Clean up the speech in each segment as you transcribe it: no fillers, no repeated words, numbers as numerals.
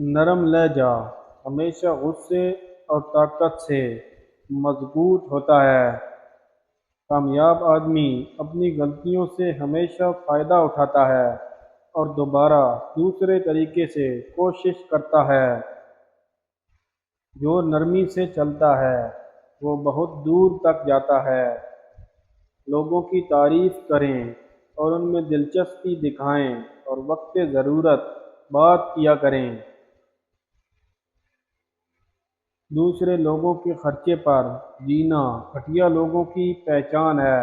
نرم لہجہ ہمیشہ غصے اور طاقت سے مضبوط ہوتا ہے۔ کامیاب آدمی اپنی غلطیوں سے ہمیشہ فائدہ اٹھاتا ہے اور دوبارہ دوسرے طریقے سے کوشش کرتا ہے۔ جو نرمی سے چلتا ہے وہ بہت دور تک جاتا ہے۔ لوگوں کی تعریف کریں اور ان میں دلچسپی دکھائیں اور وقت ضرورت بات کیا کریں۔ دوسرے لوگوں کے خرچے پر جینا گھٹیا لوگوں کی پہچان ہے۔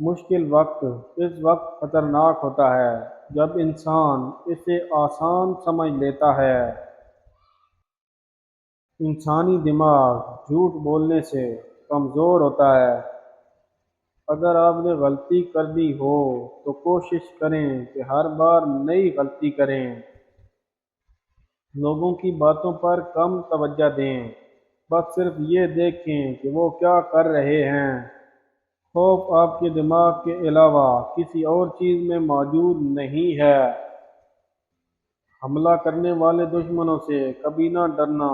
مشکل وقت اس وقت خطرناک ہوتا ہے جب انسان اسے آسان سمجھ لیتا ہے۔ انسانی دماغ جھوٹ بولنے سے کمزور ہوتا ہے۔ اگر آپ نے غلطی کر دی ہو تو کوشش کریں کہ ہر بار نئی غلطی کریں۔ لوگوں کی باتوں پر کم توجہ دیں، بس صرف یہ دیکھیں کہ وہ کیا کر رہے ہیں۔ خوف آپ کے دماغ کے علاوہ کسی اور چیز میں موجود نہیں ہے۔ حملہ کرنے والے دشمنوں سے کبھی نہ ڈرنا۔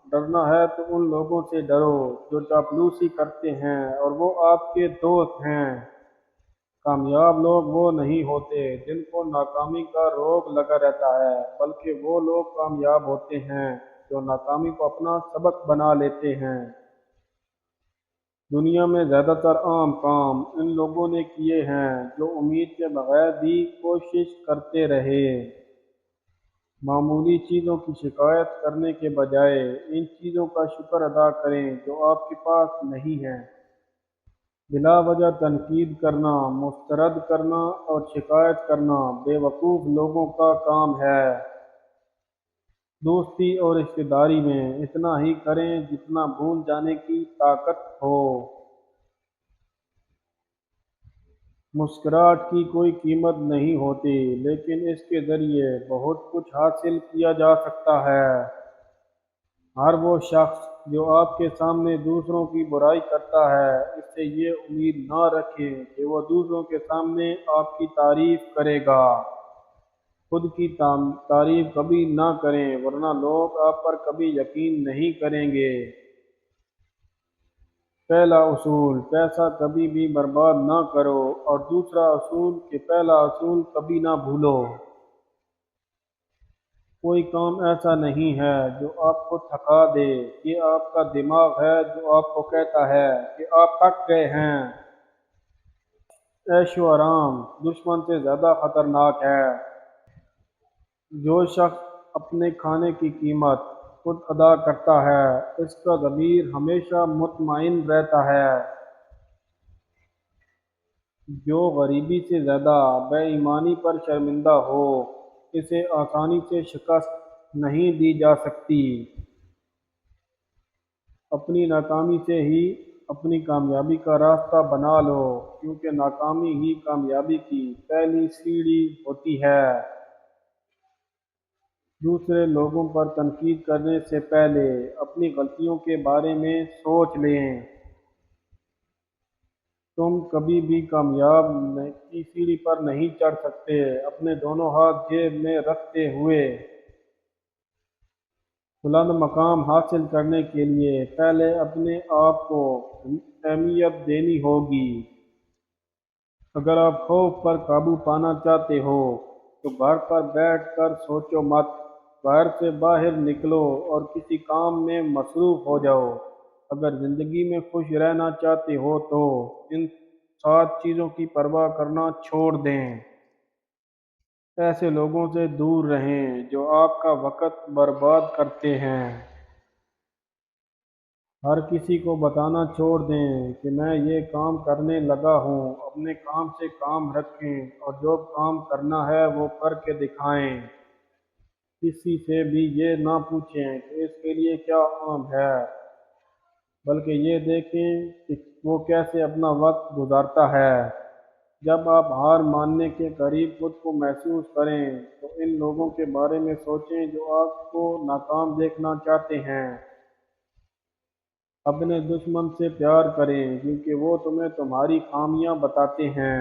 ڈرنا ہے تو ان لوگوں سے ڈرو جو چاپلوسی کرتے ہیں اور وہ آپ کے دوست ہیں۔ کامیاب لوگ وہ نہیں ہوتے جن کو ناکامی کا رعب لگا رہتا ہے، بلکہ وہ لوگ کامیاب ہوتے ہیں جو ناکامی کو اپنا سبق بنا لیتے ہیں۔ دنیا میں زیادہ تر عام کام ان لوگوں نے کیے ہیں جو امید کے بغیر بھی کوشش کرتے رہے۔ معمولی چیزوں کی شکایت کرنے کے بجائے ان چیزوں کا شکر ادا کریں جو آپ کے پاس نہیں ہیں۔ بلا وجہ تنقید کرنا، مسترد کرنا اور شکایت کرنا بے وقوف لوگوں کا کام ہے۔ دوستی اور رشتہ داری میں اتنا ہی کریں جتنا بھول جانے کی طاقت ہو۔ مسکراہٹ کی کوئی قیمت نہیں ہوتی، لیکن اس کے ذریعے بہت کچھ حاصل کیا جا سکتا ہے۔ ہر وہ شخص جو آپ کے سامنے دوسروں کی برائی کرتا ہے، اس سے یہ امید نہ رکھیں کہ وہ دوسروں کے سامنے آپ کی تعریف کرے گا۔ خود کی تعریف کبھی نہ کریں ورنہ لوگ آپ پر کبھی یقین نہیں کریں گے۔ پہلا اصول، پیسہ کبھی بھی برباد نہ کرو، اور دوسرا اصول کہ پہلا اصول کبھی نہ بھولو۔ کوئی کام ایسا نہیں ہے جو آپ کو تھکا دے، یہ آپ کا دماغ ہے جو آپ کو کہتا ہے کہ آپ تھک گئے ہیں۔ عیش و آرام دشمن سے زیادہ خطرناک ہے۔ جو شخص اپنے کھانے کی قیمت خود ادا کرتا ہے، اس کا ضمیر ہمیشہ مطمئن رہتا ہے۔ جو غریبی سے زیادہ بے ایمانی پر شرمندہ ہو، اسے آسانی سے شکست نہیں دی جا سکتی۔ اپنی ناکامی سے ہی اپنی کامیابی کا راستہ بنا لو، کیونکہ ناکامی ہی کامیابی کی پہلی سیڑھی ہوتی ہے۔ دوسرے لوگوں پر تنقید کرنے سے پہلے اپنی غلطیوں کے بارے میں سوچ لیں۔ تم کبھی بھی کامیاب کی سیڑھی پر نہیں چڑھ سکتے اپنے دونوں ہاتھ جیب میں رکھتے ہوئے۔ بلند مقام حاصل کرنے کے لیے پہلے اپنے آپ کو اہمیت دینی ہوگی۔ اگر آپ خوف پر قابو پانا چاہتے ہو تو گھر پر بیٹھ کر سوچو مت، گھر سے باہر نکلو اور کسی کام میں مصروف ہو جاؤ۔ اگر زندگی میں خوش رہنا چاہتے ہو تو ان 7 چیزوں کی پرواہ کرنا چھوڑ دیں۔ ایسے لوگوں سے دور رہیں جو آپ کا وقت برباد کرتے ہیں۔ ہر کسی کو بتانا چھوڑ دیں کہ میں یہ کام کرنے لگا ہوں۔ اپنے کام سے کام رکھیں اور جو کام کرنا ہے وہ کر کے دکھائیں۔ کسی سے بھی یہ نہ پوچھیں کہ اس کے لیے کیا عام ہے، بلکہ یہ دیکھیں کہ وہ کیسے اپنا وقت گزارتا ہے۔ جب آپ ہار ماننے کے قریب خود کو محسوس کریں تو ان لوگوں کے بارے میں سوچیں جو آپ کو ناکام دیکھنا چاہتے ہیں۔ اپنے دشمن سے پیار کریں کیونکہ وہ تمہیں تمہاری خامیاں بتاتے ہیں۔